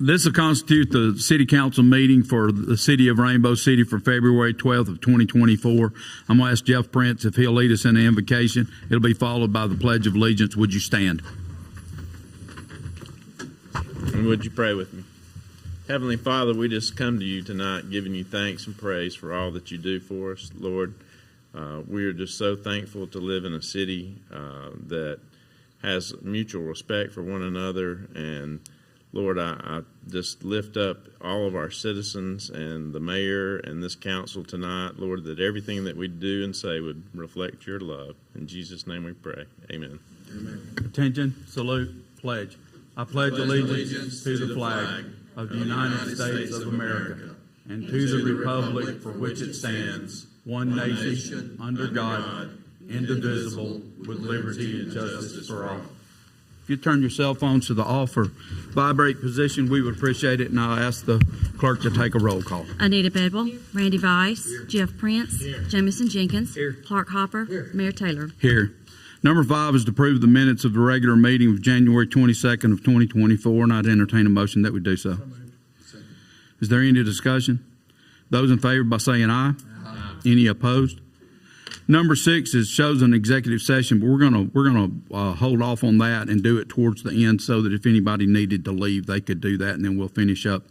This will constitute the City Council meeting for the City of Rainbow City for February 12th of 2024. I'm going to ask Jeff Prince if he'll lead us in the invocation. It'll be followed by the Pledge of Allegiance. Would you stand? And would you pray with me? Heavenly Father, we just come to you tonight giving you thanks and praise for all that you do for us, Lord. We are just so thankful to live in a city that has mutual respect for one another. And Lord, I just lift up all of our citizens and the mayor and this council tonight, Lord, that everything that we do and say would reflect your love. In Jesus' name we pray. Amen. Amen. Attention, salute, pledge. I pledge allegiance to the flag of the United States of America and to the republic for which it stands, one nation, under God, indivisible, with liberty and justice for all. If you turn your cell phones to the off or vibrate position, we would appreciate it, and I'll ask the clerk to take a roll call. Anita Bedwell, Randy Weiss, Jeff Prince, Jamison Jenkins, Clark Hopper, Mayor Taylor. Here. Number 5 is to approve the minutes of the regular meeting of January 22nd of 2024, and I'd entertain a motion that we do so. Is there any discussion? Those in favor by saying aye. Aye. Any opposed? Number 6 is shows an executive session, but we're gonna hold off on that and do it towards the end so that if anybody needed to leave, they could do that, and then we'll finish up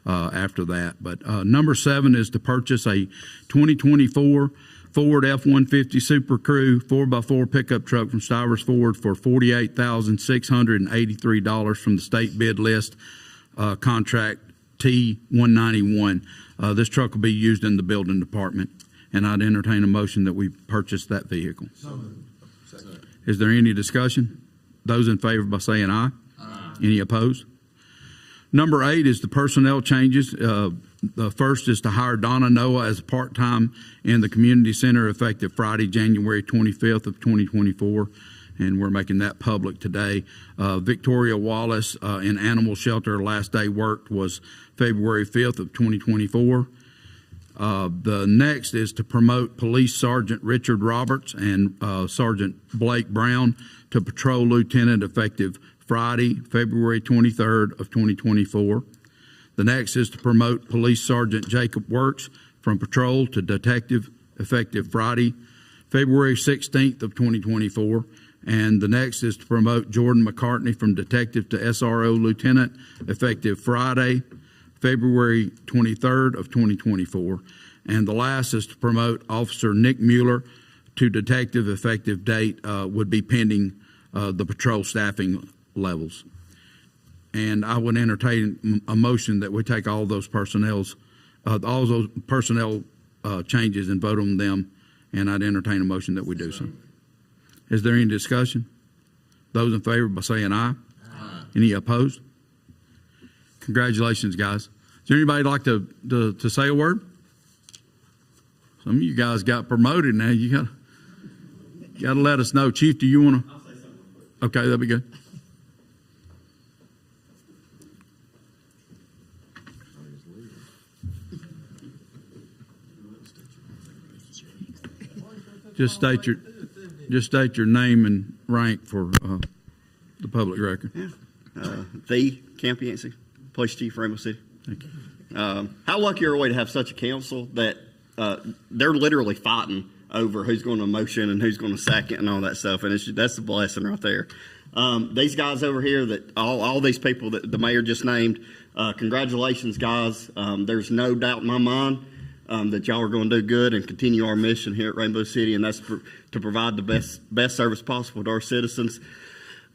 after that. But number 7 is to purchase a 2024 Ford F-150 Super Crew 4x4 pickup truck from Stivers Ford for $48,683 from the state bid list contract T-191. This truck will be used in the building department, and I'd entertain a motion that we purchase that vehicle. Is there any discussion? Those in favor by saying aye. Aye. Any opposed? Number 8 is the personnel changes. The first is to hire Donna Noah as part-time in the community center effective Friday, January 25th of 2024, and we're making that public today. Victoria Wallace in animal shelter, last day worked was February 5th of 2024. The next is to promote Police Sergeant Richard Roberts and Sergeant Blake Brown to patrol lieutenant effective Friday, February 23rd of 2024. The next is to promote Police Sergeant Jacob Works from patrol to detective effective Friday, February 16th of 2024. And the next is to promote Jordan McCartney from detective to SRO lieutenant effective Friday, February 23rd of 2024. And the last is to promote Officer Nick Mueller to detective effective date would be pending the patrol staffing levels. And I would entertain a motion that we take all those personnel changes and vote on them, and I'd entertain a motion that we do so. Is there any discussion? Those in favor by saying aye. Aye. Any opposed? Congratulations, guys. Is there anybody like to say a word? Some of you guys got promoted now. You got to let us know. Chief, do you want to? I'll say something quick. Okay, that'd be good. Just state your name and rank for the public record. The Camp Yancey, Police Chief, Rainbow City. Thank you. How lucky are we to have such a council that they're literally fighting over who's going to motion and who's going to second and all that stuff, and that's a blessing right there. These guys over here, that all these people that the mayor just named, congratulations, guys. There's no doubt in my mind that y'all are going to do good and continue our mission here at Rainbow City, and that's to provide the best service possible to our citizens.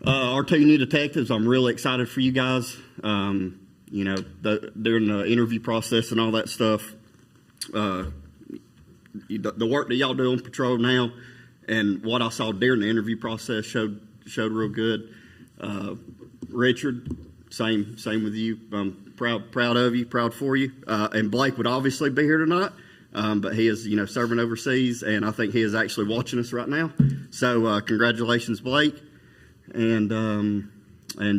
Our 2 new detectives, I'm really excited for you guys. During the interview process and all that stuff, the work that y'all do on patrol now and what I saw during the interview process showed real good. Richard, same with you. I'm proud of you, proud for you. And Blake would obviously be here tonight, but he is, serving overseas, and I think he is actually watching us right now. So congratulations, Blake, and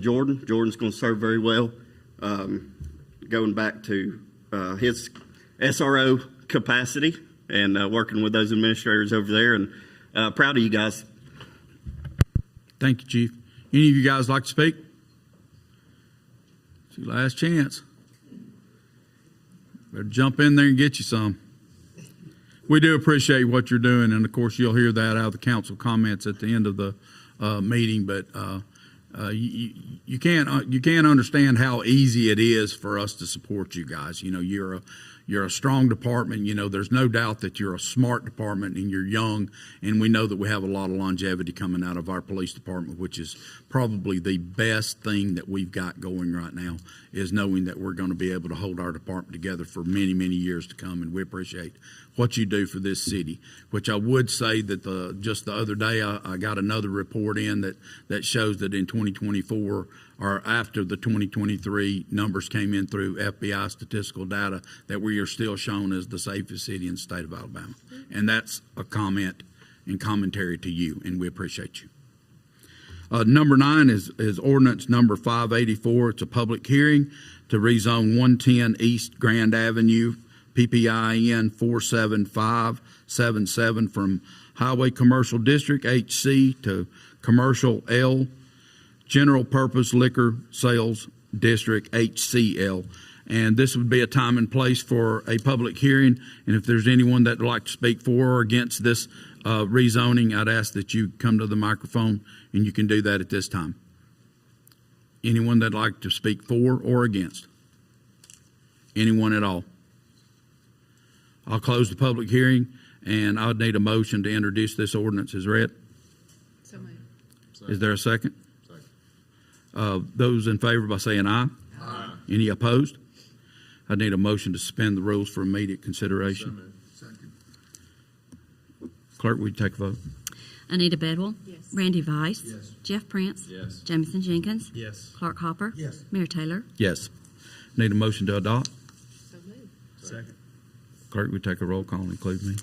Jordan. Jordan's going to serve very well, going back to his SRO capacity and working with those administrators over there. And proud of you guys. Thank you, Chief. Any of you guys like to speak? It's your last chance. Better jump in there and get you some. We do appreciate what you're doing, and of course, you'll hear that out of the council comments at the end of the meeting. But you can't understand how easy it is for us to support you guys. You know, you're a strong department. You know, there's no doubt that you're a smart department and you're young, and we know that we have a lot of longevity coming out of our police department, which is probably the best thing that we've got going right now, is knowing that we're going to be able to hold our department together for many, many years to come, and we appreciate what you do for this city. Which I would say that just the other day I got another report in that shows that in 2024, or after the 2023 numbers came in through FBI statistical data, that we are still shown as the safest city in the state of Alabama. And that's a comment and commentary to you, and we appreciate you. Number 9 is ordinance number 584. It's a public hearing to rezone 110 East Grand Avenue, PPIN 47577, from Highway Commercial District, HC, to Commercial L, General Purpose Liquor Sales District, HCL. And this would be a time and place for a public hearing. And if there's anyone that would like to speak for or against this rezoning, I'd ask that you come to the microphone, and you can do that at this time. Anyone that'd like to speak for or against? Anyone at all? I'll close the public hearing, and I would need a motion to introduce this ordinance as read. So moved. Is there a second? Those in favor by saying aye. Aye. Any opposed? I need a motion to suspend the rules for immediate consideration. Second. Clerk, will you take a vote? Anita Bedwell. Yes. Randy Vice. Yes. Jeff Prince. Yes. Jamison Jenkins. Yes. Clark Hopper. Yes. Mayor Taylor. Yes. Need a motion to adopt? So moved. Second. Clerk, will you take a roll call and include me?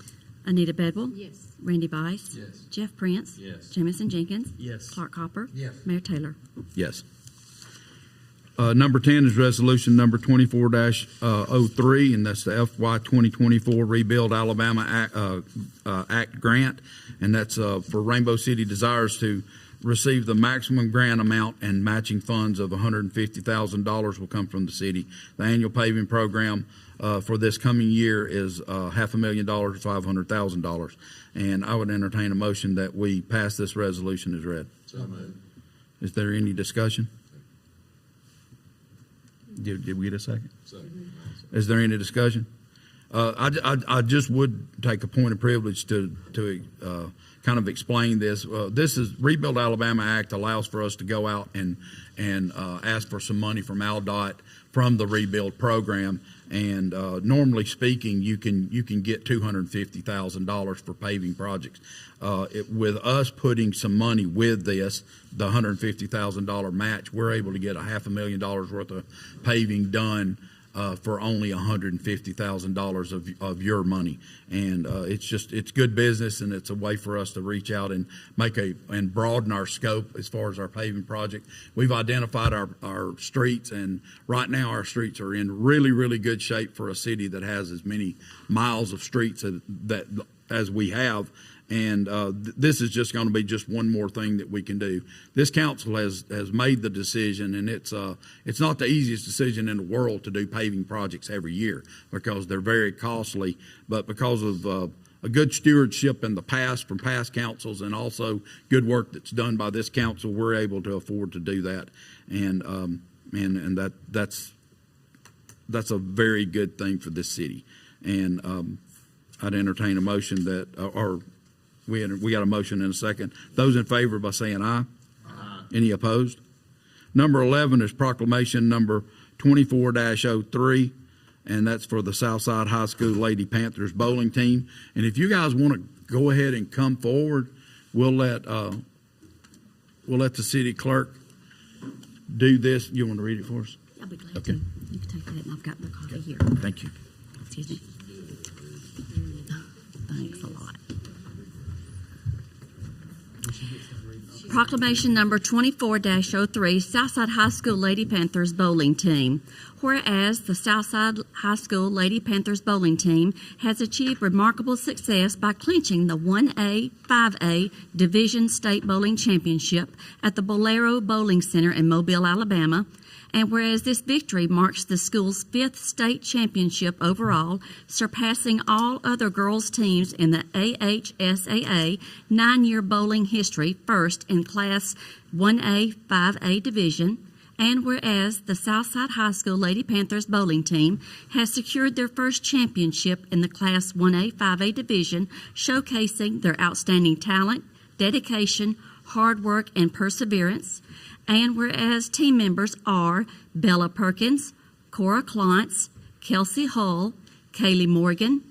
Anita Bedwell. Yes. Randy Vice. Yes. Jeff Prince. Yes. Jamison Jenkins. Yes. Clark Hopper. Yes. Mayor Taylor. Yes. Number 10 is resolution number 24-03, and that's the FY 2024 Rebuild Alabama Act grant, and that's for Rainbow City Desires to receive the maximum grant amount, and matching funds of $150,000 will come from the city. The annual paving program for this coming year is $500,000 to $500,000, and I would entertain a motion that we pass this resolution as read. So moved. Is there any discussion? Did we get a second? Second. Is there any discussion? I just would take a point of privilege to kind of explain this. This is Rebuild Alabama Act allows for us to go out and ask for some money from ALDOT from the rebuild program. And normally speaking, you can get $250,000 for paving projects. With us putting some money with this, the $150,000 match, we're able to get $500,000 worth of paving done for only $150,000 of your money. And it's good business, and it's a way for us to reach out and and broaden our scope as far as our paving project. We've identified our streets, and right now our streets are in really, really good shape for a city that has as many miles of streets as we have. And this is just going to be just one more thing that we can do. This council has made the decision, and it's not the easiest decision in the world to do paving projects every year because they're very costly. But because of a good stewardship in the past from past councils, and also good work that's done by this council, we're able to afford to do that. And that's a very good thing for this city. And I'd entertain a motion that we got a motion and a second. Those in favor by saying aye. Aye. Any opposed? Number 11 is proclamation number 24-03, and that's for the Southside High School Lady Panthers bowling team. And if you guys want to go ahead and come forward, we'll let the city clerk do this. You want to read it for us? I'll be glad Okay. to. You can take that, and I've got my copy here. Thank you. Excuse me. Thanks a lot. Proclamation number 24-03, Southside High School Lady Panthers Bowling Team. Whereas the Southside High School Lady Panthers Bowling Team has achieved remarkable success by clinching the 1A, 5A Division State Bowling Championship at the Bolero Bowling Center in Mobile, Alabama. And whereas this victory marks the school's 5th state championship overall, surpassing all other girls' teams in the AHSAA 9-year bowling history, first in Class 1A, 5A division. And whereas the Southside High School Lady Panthers bowling team has secured their first championship in the Class 1A, 5A division, showcasing their outstanding talent, dedication, hard work, and perseverance. And whereas team members are Bella Perkins, Cora Klontz, Kelsey Hull, Kaylee Morgan,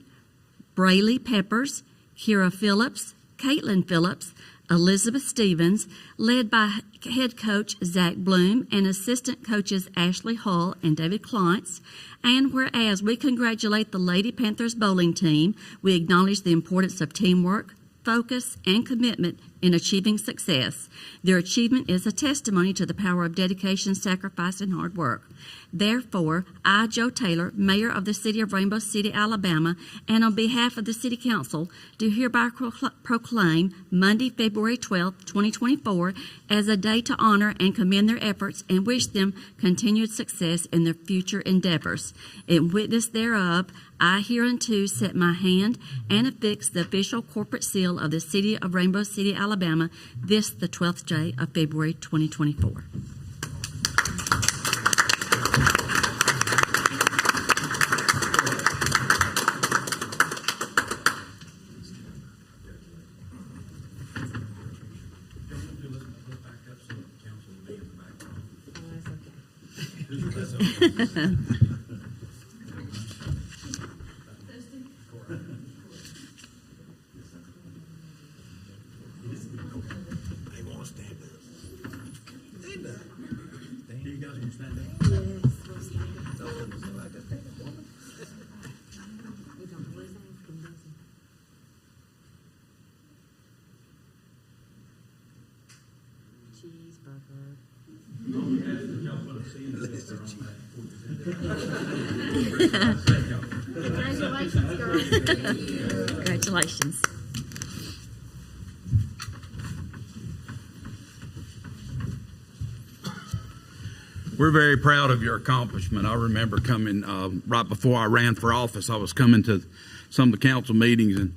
Braylee Peppers, Kira Phillips, Caitlin Phillips, Elizabeth Stevens, led by head coach Zach Bloom and assistant coaches Ashley Hull and David Klontz. And whereas we congratulate the Lady Panthers bowling team, we acknowledge the importance of teamwork, focus, and commitment in achieving success. Their achievement is a testimony to the power of dedication, sacrifice, and hard work. Therefore, I, Joe Taylor, Mayor of the City of Rainbow City, Alabama, and on behalf of the City Council, do hereby proclaim Monday, February 12, 2024, as a day to honor and commend their efforts and wish them continued success in their future endeavors. In witness thereof, I hereunto set my hand and affix the official corporate seal of the City of Rainbow City, Alabama, this the 12th day of February 2024. Congratulations. We're very proud of your accomplishment. I remember coming right before I ran for office. I was coming to some of the council meetings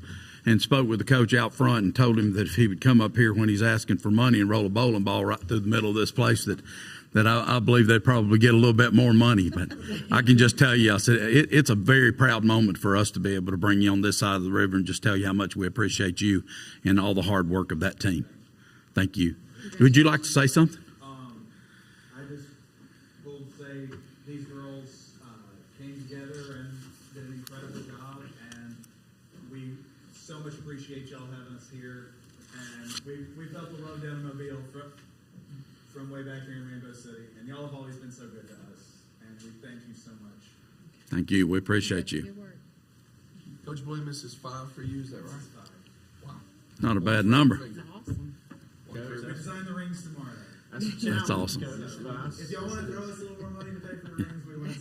and spoke with the coach out front and told him that if he would come up here when he's asking for money and roll a bowling ball right through the middle of this place, that I believe they'd probably get a little bit more money. But I can just tell you, I said, it's a very proud moment for us to be able to bring you on this side of the river and just tell you how much we appreciate you and all the hard work of that team. Thank you. Would you like to say something? I just will say these girls came together and did an incredible job, and we so much appreciate y'all having us here. And we felt the love down in Mobile from way back here in Rainbow City, and y'all have always been so good to us, and we thank you so much. Thank you. We appreciate you. Good work. Coach Bloom, this is 5 for you, is that right? Wow. Not a bad number. That's awesome. We design the rings tomorrow. That's awesome. If y'all want to throw us a little more money to pay for the rings, we want to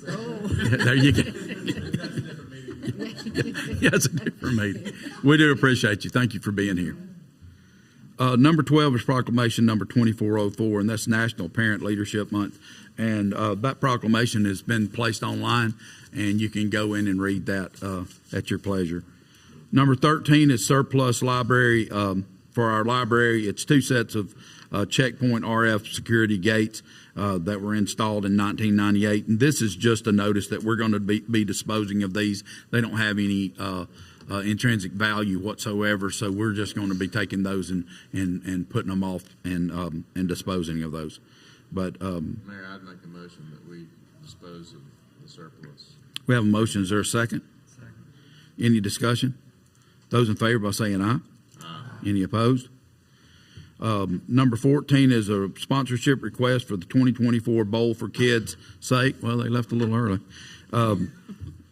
say. There you go. That's a different meeting. Yeah, it's a different meeting. We do appreciate you. Thank you for being here. Number 12 is proclamation number 2404, and that's National Parent Leadership Month. And that proclamation has been placed online, and you can go in and read that at your pleasure. Number 13 is surplus library. For our library, it's 2 sets of checkpoint RF security gates that were installed in 1998. And this is just a notice that we're going to be disposing of these. They don't have any intrinsic value whatsoever, so we're just going to be taking those and putting them off and disposing of those. But Mayor, I'd make a motion that we dispose of the surplus. we have a motion. Is there a second? Second. Any discussion? Those in favor by saying aye. Aye. Any opposed? Number 14 is a sponsorship request for the 2024 Bowl for Kids' sake. Well, they left a little early.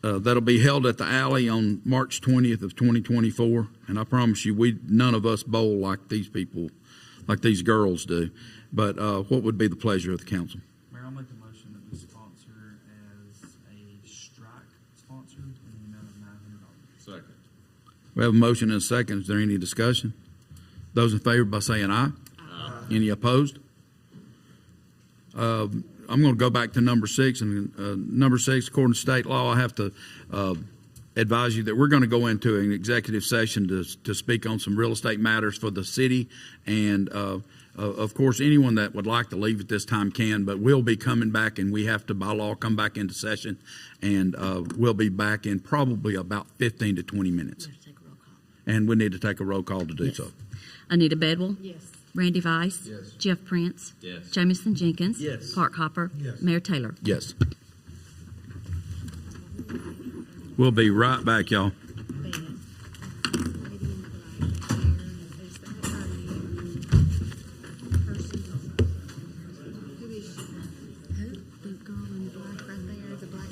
That'll be held at the Alley on March 20th of 2024. And I promise you, none of us bowl like these people like these girls do. But what would be the pleasure of the council? Mayor, I'll make a motion that we sponsor as a strike sponsor in the amount of $900. Second. We have a motion and a second. Is there any discussion? Those in favor by saying aye. Any opposed? I'm going to go back to number 6. And number 6, according to state law, I have to advise you that we're going to go into an executive session to speak on some real estate matters for the city. And of course, anyone that would like to leave at this time can, but we'll be coming back, and we have to, by law, come back into session. And we'll be back in probably about 15 to 20 minutes. We have to take a roll call. And we need to take a roll call to do Yes. so. Anita Bedwell. Yes. Randy Vice. Yes. Jeff Prince. Yes. Jamison Jenkins. Yes. Clark Hopper. Mayor Taylor. Yes. We'll be right back, y'all.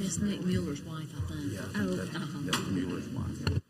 That's Nick Mueller's wife, I think. That's Mueller's wife.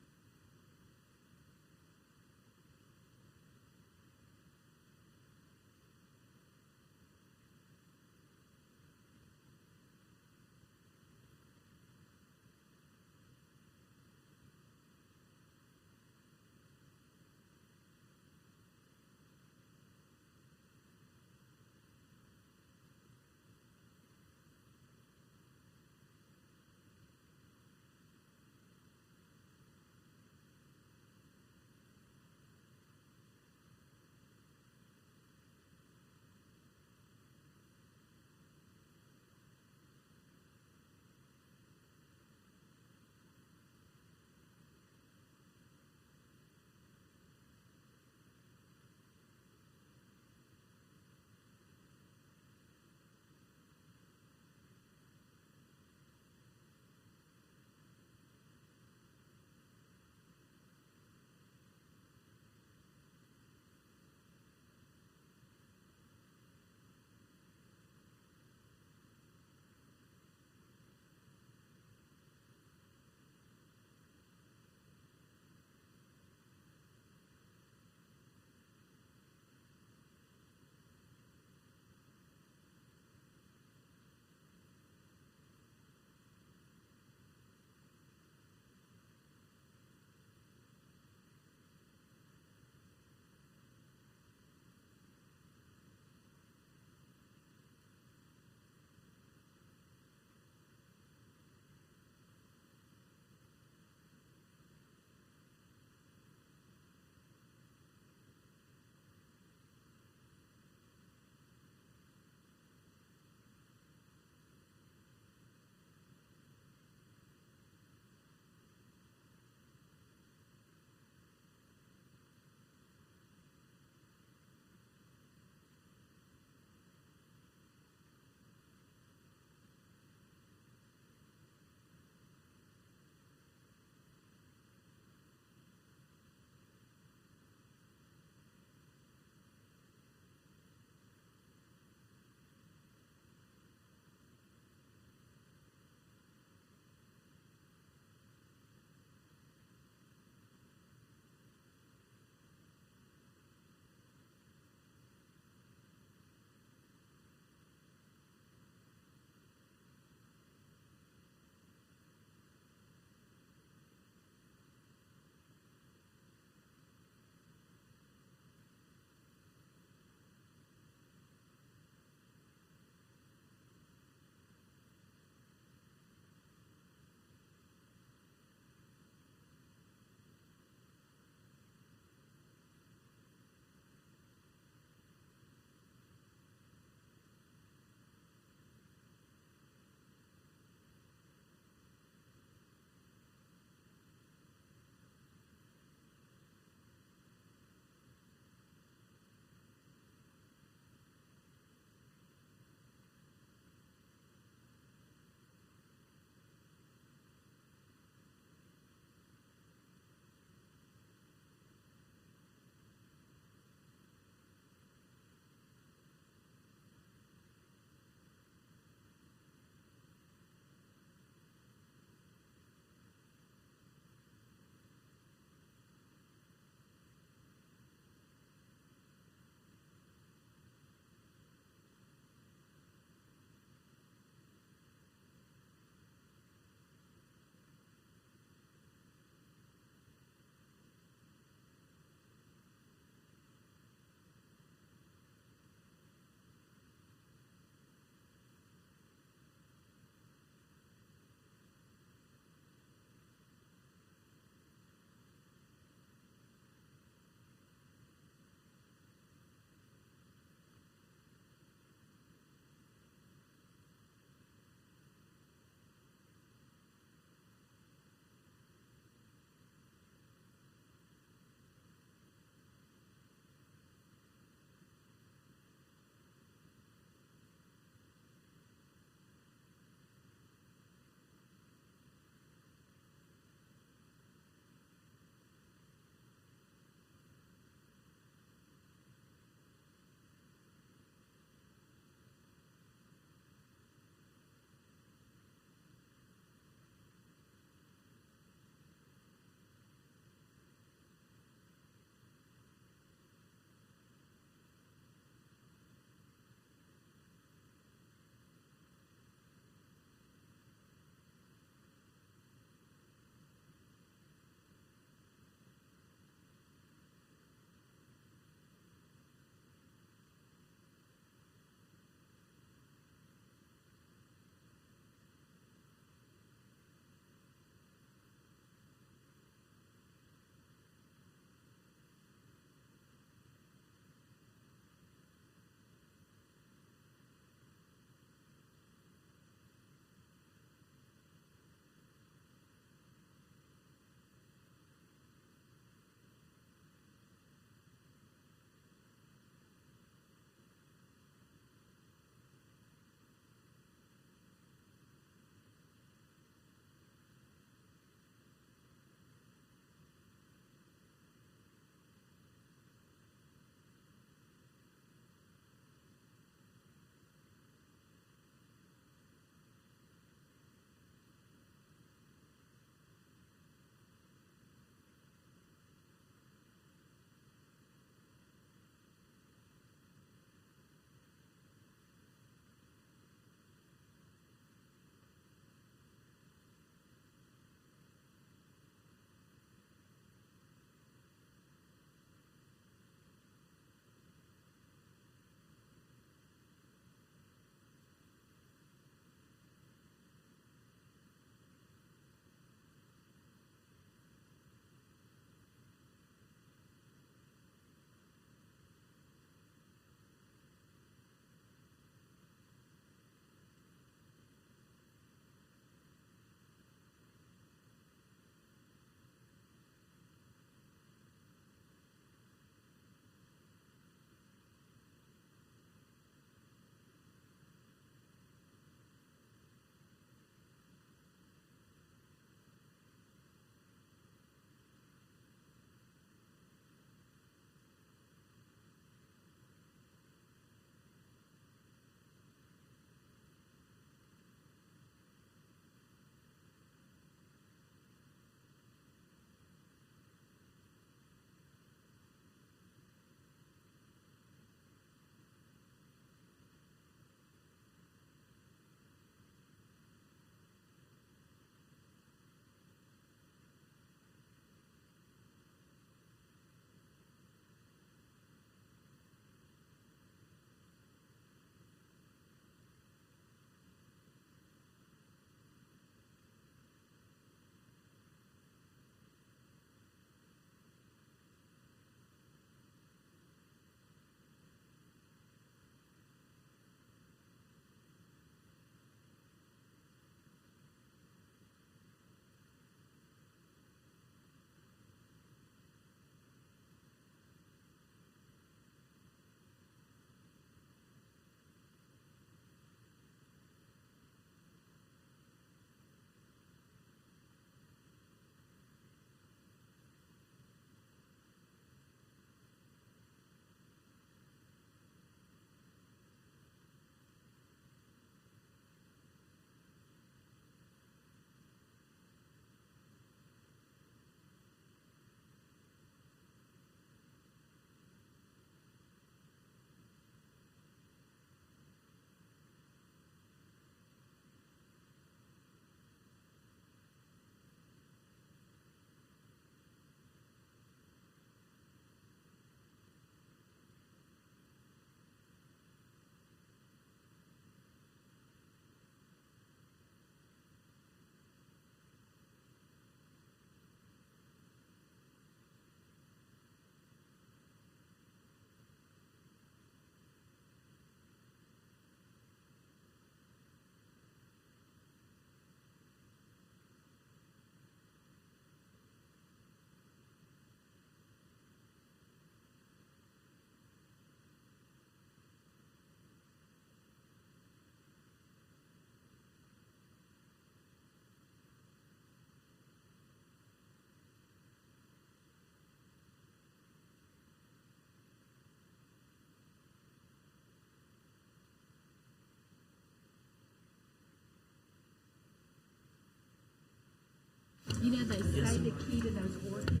need the key to those orders.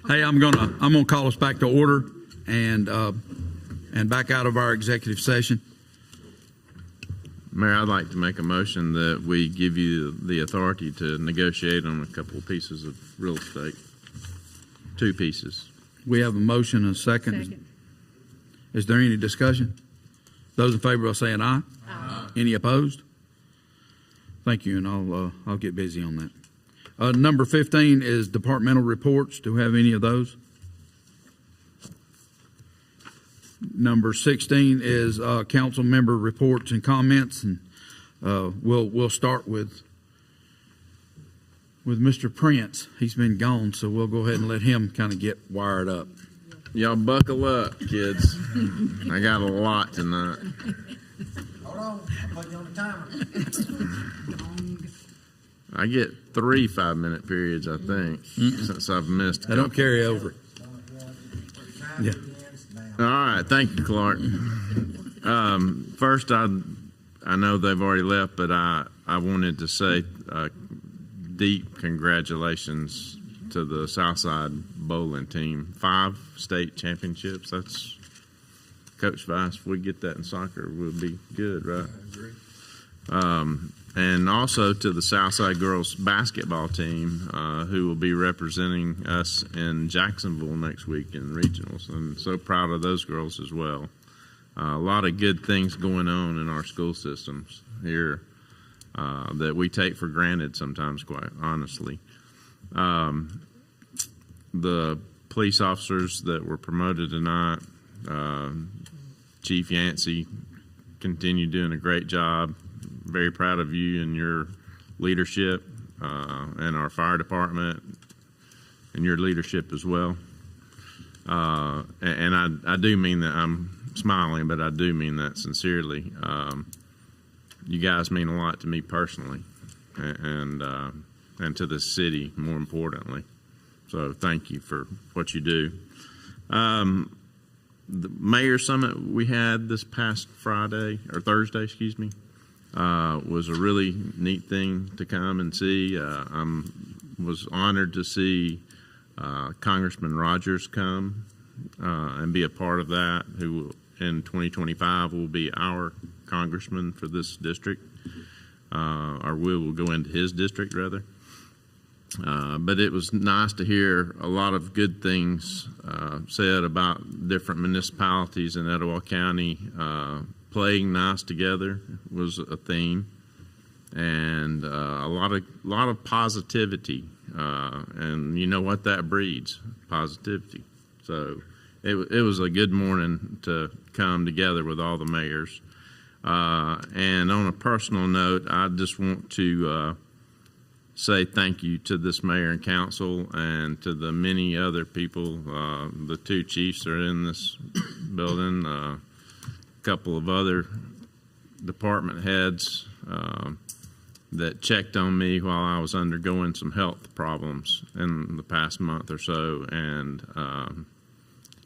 Hey, I'm gonna call us back to order and back out of our executive session. Mayor, I'd like to make a motion that we give you the authority to negotiate on a couple of pieces of real estate. 2 pieces. We have a motion and a second. Second. Is there any discussion? Those in favor of saying aye? Aye. Any opposed? Thank you, and I'll get busy on that. Number 15 is departmental reports. Do we have any of those? Number 16 is council member reports and comments, and we'll start with Mr. Prince. He's been gone, so we'll go ahead and let him kind of get wired up. Y'all buckle up, kids. I got a lot tonight. Hold on, I'll put you on the timer. I get 3 5-minute periods, I think, since I've missed. I don't carry over. Yeah. All right, thank you, Clark. First, I know they've already left, but I wanted to say deep congratulations to the Southside bowling team. 5 state championships. That's Coach Vice. If we get that in soccer, we'll be good, right? I agree. And also to the Southside girls basketball team, who will be representing us in Jacksonville next week in regionals. I'm so proud of those girls as well. A lot of good things going on in our school systems here that we take for granted sometimes, quite honestly. The police officers that were promoted tonight, Chief Yancey, continue doing a great job. Very proud of you and your leadership, and our fire department and your leadership as well. And I do mean that. I'm smiling, but I do mean that sincerely. You guys mean a lot to me personally, and to the city, more importantly. So thank you for what you do. The Mayor Summit we had this past Thursday, excuse me, was a really neat thing to come and see. Was honored to see Congressman Rogers come and be a part of that, who in 2025 will be our congressman for this district, or will go into his district rather. But it was nice to hear a lot of good things said about different municipalities in Etowah County. Playing nice together was a theme, and a lot of positivity, and you know what that breeds? Positivity. So it was a good morning to come together with all the mayors. And on a personal note, I just want to say thank you to this mayor and council, and to the many other people. The 2 chiefs are in this building. Couple of other department heads that checked on me while I was undergoing some health problems in the past month or so, and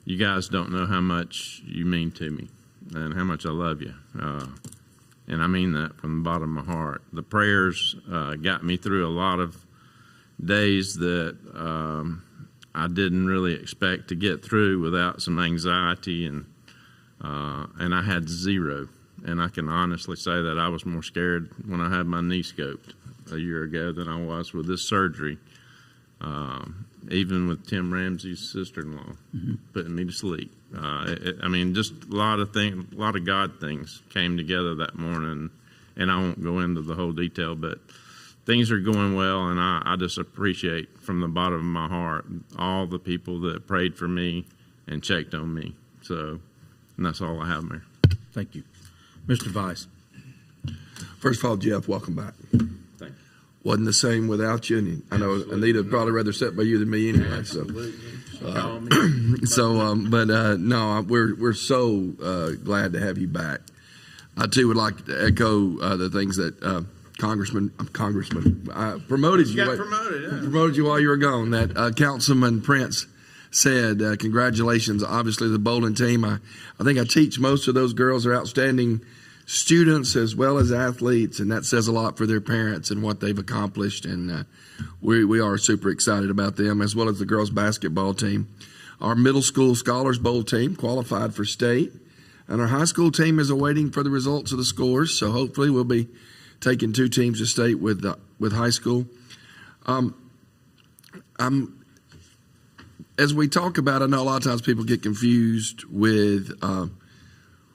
you guys don't know how much you mean to me and how much I love you, and I mean that from the bottom of my heart. The prayers got me through a lot of days that I didn't really expect to get through without some anxiety, and I had 0. And I can honestly say that I was more scared when I had my knee scoped a year ago than I was with this surgery. Even with Tim Ramsey's sister-in-law putting me to sleep. I mean, just a lot of God things came together that morning, and I won't go into the whole detail, but things are going well, and I just appreciate from the bottom of my heart all the people that prayed for me and checked on me. So, and that's all I have, Mayor. Thank you. Mr. Vice. First of all, Jeff, welcome back. Thank you. wasn't the same without you. And I know Anita would probably rather sit by you than me anyway. So, Call me. no, we're so glad to have you back. I too would like to echo the things that Congressman, I promoted you. got promoted, yeah. Promoted you while you were gone. That Councilman Prince said, congratulations. Obviously, the bowling team. I think I teach most of those girls are outstanding students as well as athletes, and that says a lot for their parents and what they've accomplished. And we are super excited about them, as well as the girls basketball team. Our middle school Scholars Bowl team qualified for state, and our high school team is awaiting for the results of the scores. So hopefully, we'll be taking 2 teams to state with high school. As we talk about, I know a lot of times people get confused with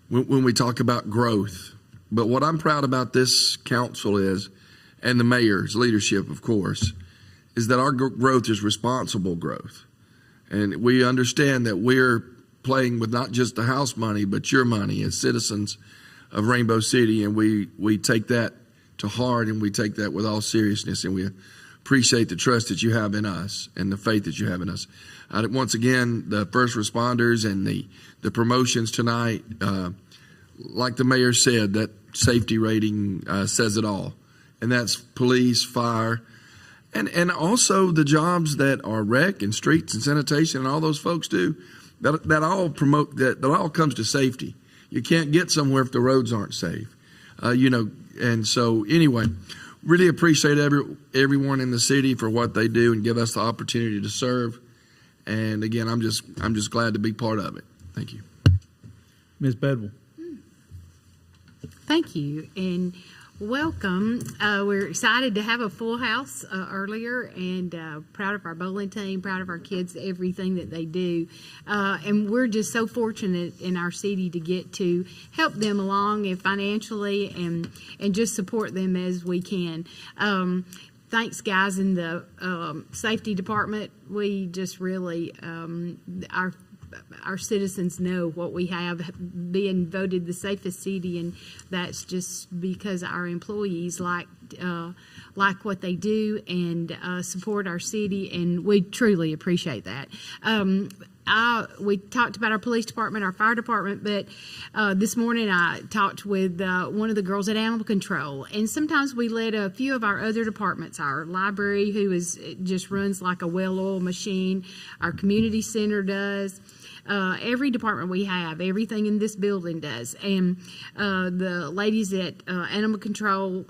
when we talk about growth. But what I'm proud about this council is, and the mayor's leadership, of course, is that our growth is responsible growth. And we understand that we're playing with not just the house money, but your money as citizens of Rainbow City. And we take that to heart, and we take that with all seriousness, and we appreciate the trust that you have in us and the faith that you have in us. Once again, the first responders and the promotions tonight, like the mayor said, that safety rating says it all. And that's police, fire, and also the jobs that are rec and streets and sanitation and all those folks do. That all promote, that all comes to safety. You can't get somewhere if the roads aren't safe. And so anyway, really appreciate everyone in the city for what they do and give us the opportunity to serve. And again, I'm just glad to be part of it. Thank you. Ms. Bedwell. Thank you, and welcome. We're excited to have a full house earlier, and proud of our bowling team, proud of our kids, everything that they do. And we're just so fortunate in our city to get to help them along and financially and just support them as we can. Thanks, guys, in the safety department. We just really, our citizens know what we have, being voted the safest city, and that's just because our employees like what they do and support our city, and we truly appreciate that. We talked about our police department, our fire department, but this morning I talked with one of the girls at Animal Control, and sometimes we let a few of our other departments, our library, who just runs like a well-oiled machine, our community center does. Every department we have, everything in this building does. And the ladies at Animal Control,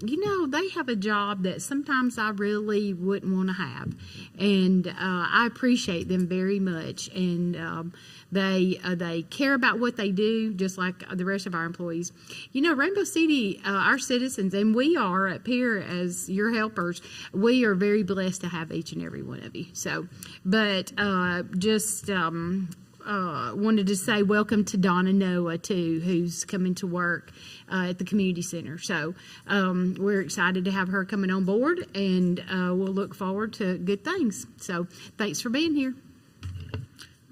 they have a job that sometimes I really wouldn't want to have. And I appreciate them very much. And they care about what they do, just like the rest of our employees. Rainbow City, our citizens, and we are up here as your helpers, we are very blessed to have each and every one of you. So, but wanted to say welcome to Donna Noah, too, who's coming to work at the community center. So we're excited to have her coming on board, and we'll look forward to good things. So thanks for being here.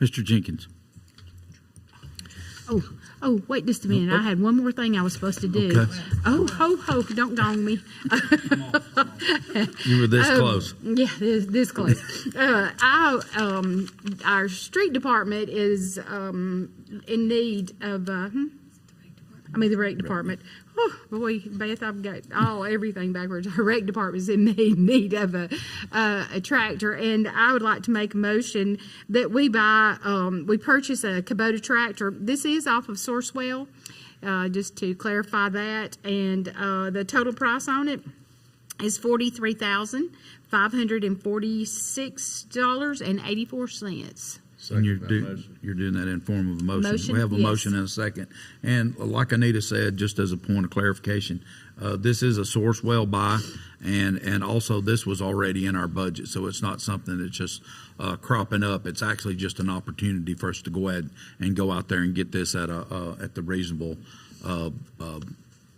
Mr. Jenkins. Oh, wait just a minute. I had one more thing I was supposed to do. Okay. Oh, don't gong me. You were this close. Yeah, this close. Our street department is in need of, the rec department. Oh, boy, Beth, I've got everything backwards. Our rec department is in need of a tractor, and I would like to make a motion that we purchase a Kubota tractor. This is off of Sourcewell, just to clarify that, and the total price on it is $43,546.84. And you're doing that in form of a motion. We have a Yes. motion and a second. And like Anita said, just as a point of clarification, this is a Sourcewell buy, and also this was already in our budget, so it's not something that's just cropping up. It's actually just an opportunity for us to go ahead and go out there and get this at the reasonable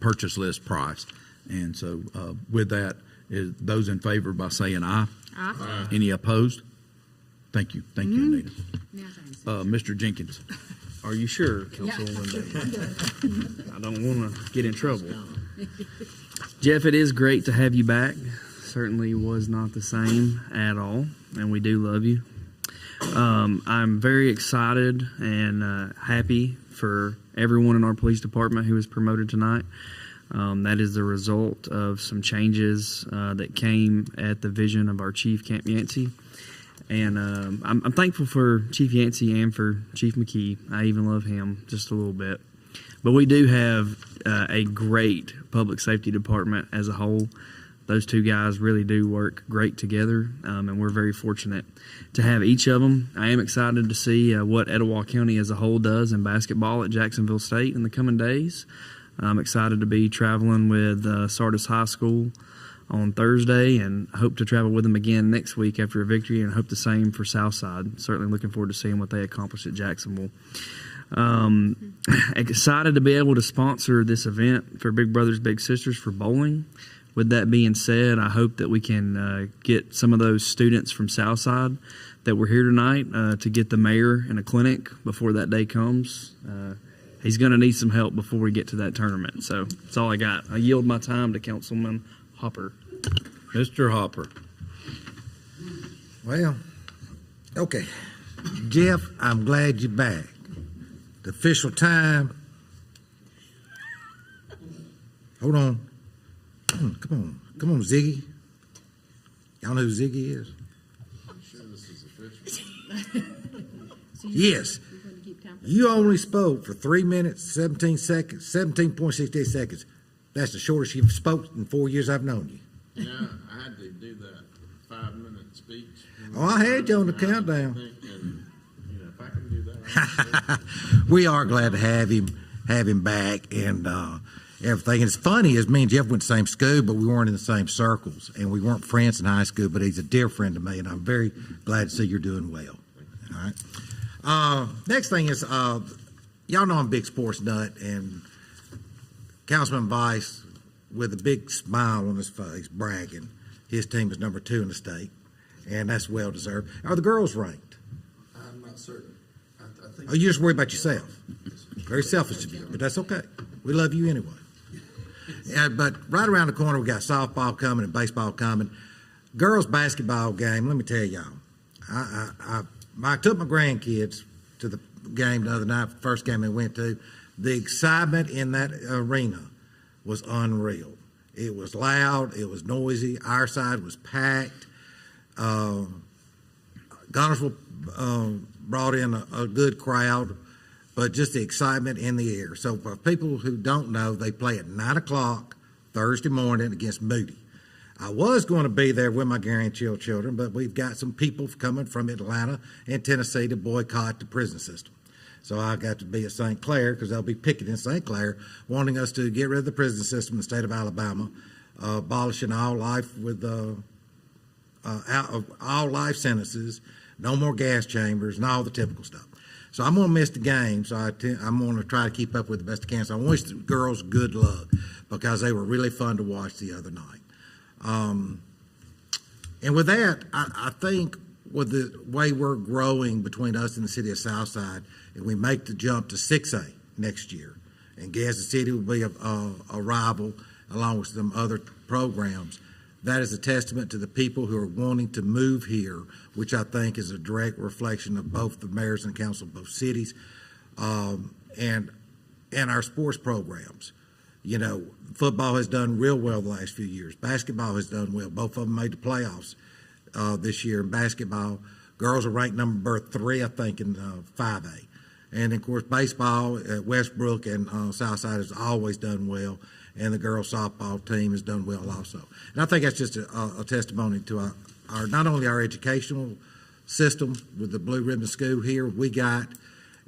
purchase list price. And so with that, those in favor by saying aye. Aye. Any opposed? Thank you, Anita. Mr. Jenkins. Are you sure, Councilwoman? I don't want to get in trouble. Jeff, it is great to have you back. certainly was not the same at all, and we do love you. I'm very excited and happy for everyone in our police department who was promoted tonight. That is the result of some changes that came at the vision of our Chief Camp Yancey. And I'm thankful for Chief Yancey and for Chief McKee. I even love him just a little bit. But we do have a great public safety department as a whole. Those two guys really do work great together, and we're very fortunate to have each of them. I am excited to see what Etowah County as a whole does in basketball at Jacksonville State in the coming days. I'm excited to be traveling with Sardis High School on Thursday, and hope to travel with them again next week after a victory, and hope the same for Southside. Certainly looking forward to seeing what they accomplish at Jacksonville. Excited to be able to sponsor this event for Big Brothers Big Sisters for bowling. With that being said, I hope that we can get some of those students from Southside that were here tonight to get the mayor in a clinic before that day comes. He's going to need some help before we get to that tournament. So that's all I got. I yield my time to Councilman Hopper. Mr. Hopper. Well, okay. Jeff, I'm glad you're back. The official time. Hold on. Come on, Ziggy. Y'all know who Ziggy is? I'm sure this is official. Yes. You only spoke for 3 minutes, 17 seconds, 17.68 seconds. That's the shortest you've spoken in 4 years I've known you. Yeah, I had to do that 5-minute speech. Oh, I had you on the countdown. And, if I can do that. We are glad to have him back, and everything. And it's funny is me and Jeff went to the same school, but we weren't in the same circles, and we weren't friends in high school. But he's a dear friend to me, and I'm very glad to see you're doing well. All right. Next thing is, y'all know I'm a big sports nut, and Councilman Vice, with a big smile on his face, bragging, his team is number 2 in the state, and that's well deserved. Are the girls ranked? I'm not certain. I think Oh, you just worry about yourself. Very selfish of you, but that's okay. We love you anyway. But right around the corner, we got softball coming and baseball coming. Girls basketball game, let me tell y'all. I took my grandkids to the game the other night, first game they went to. The excitement in that arena was unreal. It was loud. It was noisy. Our side was packed. Gunnersville brought in a good crowd, but just the excitement in the air. So for people who don't know, they play at 9 o'clock Thursday morning against Moody. I was going to be there with my grandchildren, but we've got some people coming from Atlanta and Tennessee to boycott the prison system. So I got to be at St. Clair because they'll be picketing St. Clair, wanting us to get rid of the prison system in the state of Alabama, abolishing all life with all life sentences, no more gas chambers, and all the typical stuff. So I'm going to miss the game, so I'm going to try to keep up with the best I can. So I wish the girls good luck because they were really fun to watch the other night. And with that, I think with the way we're growing between us and the city of Southside, and we make the jump to 6A next year, and Gadsden City will be a rival along with some other programs, that is a testament to the people who are wanting to move here, which I think is a direct reflection of both the mayors and council of both cities, and our sports programs. You know, football has done real well the last few years. Basketball has done well. Both of them made the playoffs this year in basketball. Girls are ranked number 3, I think, in 5A. And, of course, baseball at Westbrook and Southside has always done well, and the girls softball team has done well also. And I think that's just a testimony to our not only our educational system with the Blue Ribbon School here we got,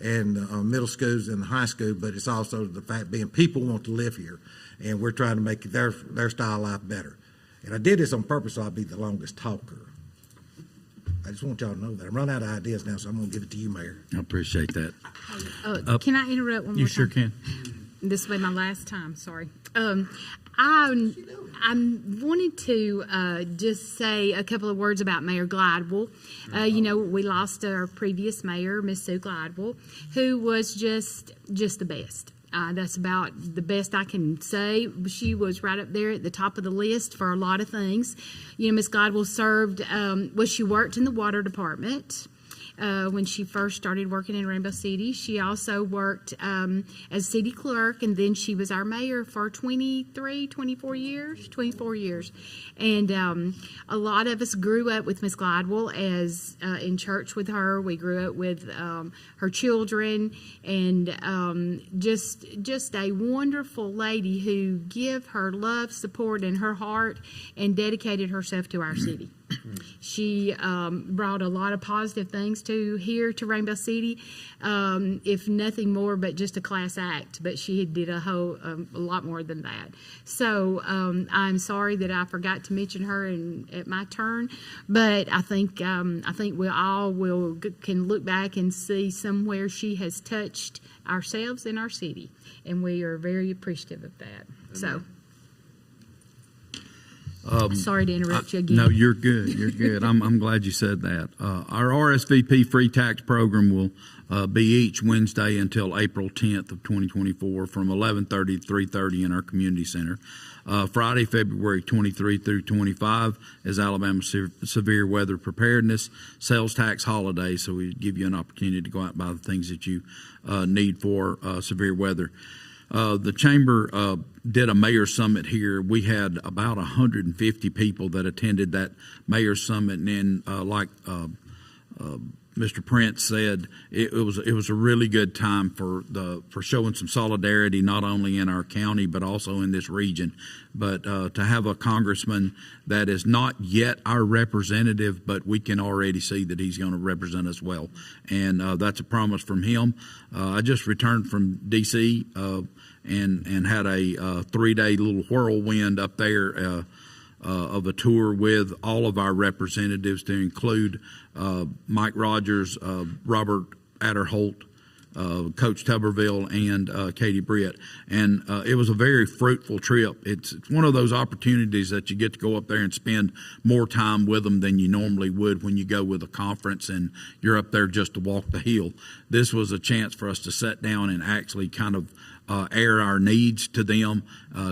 and middle schools and high school, but it's also the fact being people want to live here, and we're trying to make their style of life better. And I did this on purpose so I'd be the longest talker. I just want y'all to know that. I'm running out of ideas now, so I'm going to give it to you, Mayor. I appreciate that. Can I interrupt one more time? You sure can. This will be my last time, sorry. I wanted to just say a couple of words about Mayor Glidewell. We lost our previous mayor, Miss Sue Glidewell, who was just the best. That's about the best I can say. She was right up there at the top of the list for a lot of things. You know, Miss Gladwell served, she worked in the water department. When she first started working in Rainbow City. She also worked as city clerk, and then she was our mayor for 24 years. And a lot of us grew up with Miss Gladwell as in church with her. We grew up with her children, and just a wonderful lady who gave her love, support, and her heart, and dedicated herself to our city. She brought a lot of positive things to Rainbow City, if nothing more but just a class act. But she did a lot more than that. So I'm sorry that I forgot to mention her at my turn. But I think we all can look back and see somewhere she has touched ourselves and our city, and we are very appreciative of that. So. Sorry to interrupt you again. No, you're good. You're good. I'm glad you said that. Our RSVP free tax program will be each Wednesday until April 10th of 2024 from 11:30 to 3:30 in our community center. Friday, February 23 through 25 is Alabama Severe Weather Preparedness Sales Tax Holiday, so we give you an opportunity to go out and buy the things that you need for severe weather. The chamber did a mayor's summit here. We had about 150 people that attended that mayor's summit, and then like Mr. Prince said, it was a really good time for showing some solidarity, not only in our county but also in this region. But to have a congressman that is not yet our representative, but we can already see that he's going to represent us well, and that's a promise from him. I just returned from D.C. And had a 3-day little whirlwind up there of a tour with all of our representatives, to include Mike Rogers, Robert Adderholt, Coach Tuberville, and Katie Britt. And it was a very fruitful trip. It's one of those opportunities that you get to go up there and spend more time with them than you normally would when you go with a conference and you're up there just to walk the hill. This was a chance for us to sit down and actually kind of air our needs to them,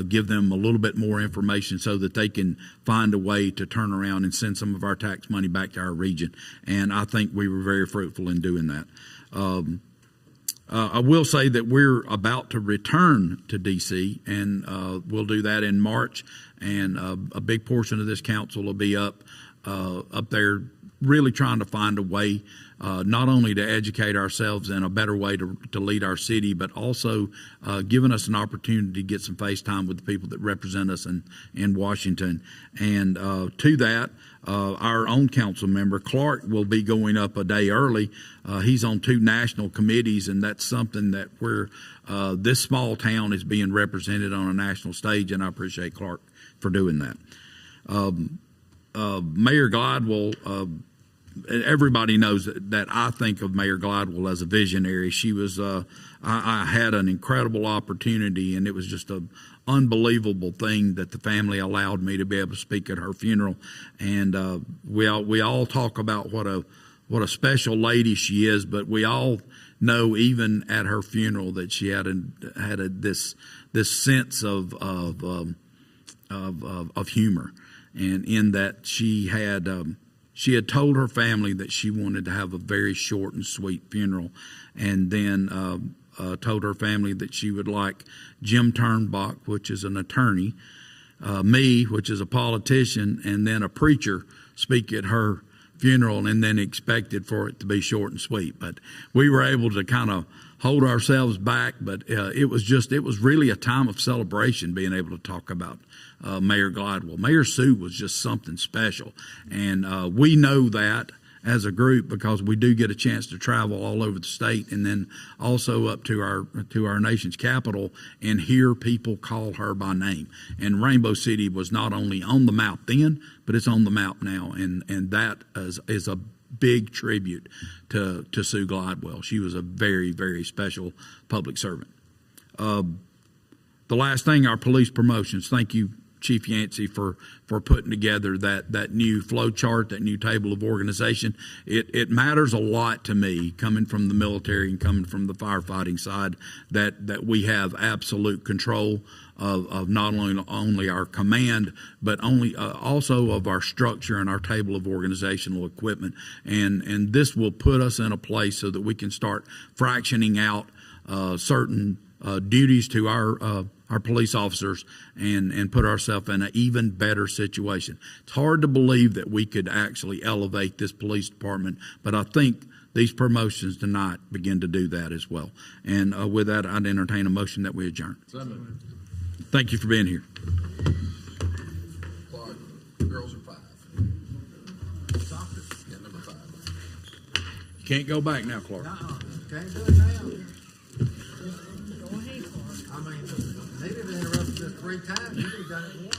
give them a little bit more information so that they can find a way to turn around and send some of our tax money back to our region. And I think we were very fruitful in doing that. I will say that we're about to return to D.C., and we'll do that in March. And a big portion of this council will be up there really trying to find a way not only to educate ourselves in a better way to lead our city, but also giving us an opportunity to get some face time with the people that represent us in Washington. And to that, our own council member, Clark, will be going up a day early. He's on 2 national committees, and that's something that this small town is being represented on a national stage, and I appreciate Clark for doing that. Mayor Gladwell, everybody knows that I think of Mayor Gladwell as a visionary. She was, I had an incredible opportunity, and it was just an unbelievable thing that the family allowed me to be able to speak at her funeral. And we all talk about what a special lady she is, but we all know even at her funeral that she had this sense of humor, and in that she had told her family that she wanted to have a very short and sweet funeral, and then told her family that she would like Jim Turnbach, which is an attorney, me, which is a politician, and then a preacher speak at her funeral, and then expected for it to be short and sweet. But we were able to kind of hold ourselves back, but it was really a time of celebration being able to talk about Mayor Gladwell. Mayor Sue was just something special, and we know that as a group because we do get a chance to travel all over the state, and then also up to our nation's capital and hear people call her by name. And Rainbow City was not only on the map then, but it's on the map now, and that is a big tribute to Sue Gladwell. She was a very, very special public servant. The last thing, our police promotions. Thank you, Chief Yancey for putting together that new flow chart, that new table of organization. It matters a lot to me, coming from the military and coming from the firefighting side, that we have absolute control of not only our command, but also of our structure and our table of organizational equipment. And this will put us in a place so that we can start fractioning out certain duties to our police officers and put ourselves in an even better situation. It's hard to believe that we could actually elevate this police department, but I think these promotions tonight begin to do that as well. And with that, I'd entertain a motion that we adjourn. Thank you for being here. Clark, girls are 5. Yeah, number 5. You can't go back now, Clark. Can't do it now. I mean, maybe they interrupted us 3 times. You could have done it once.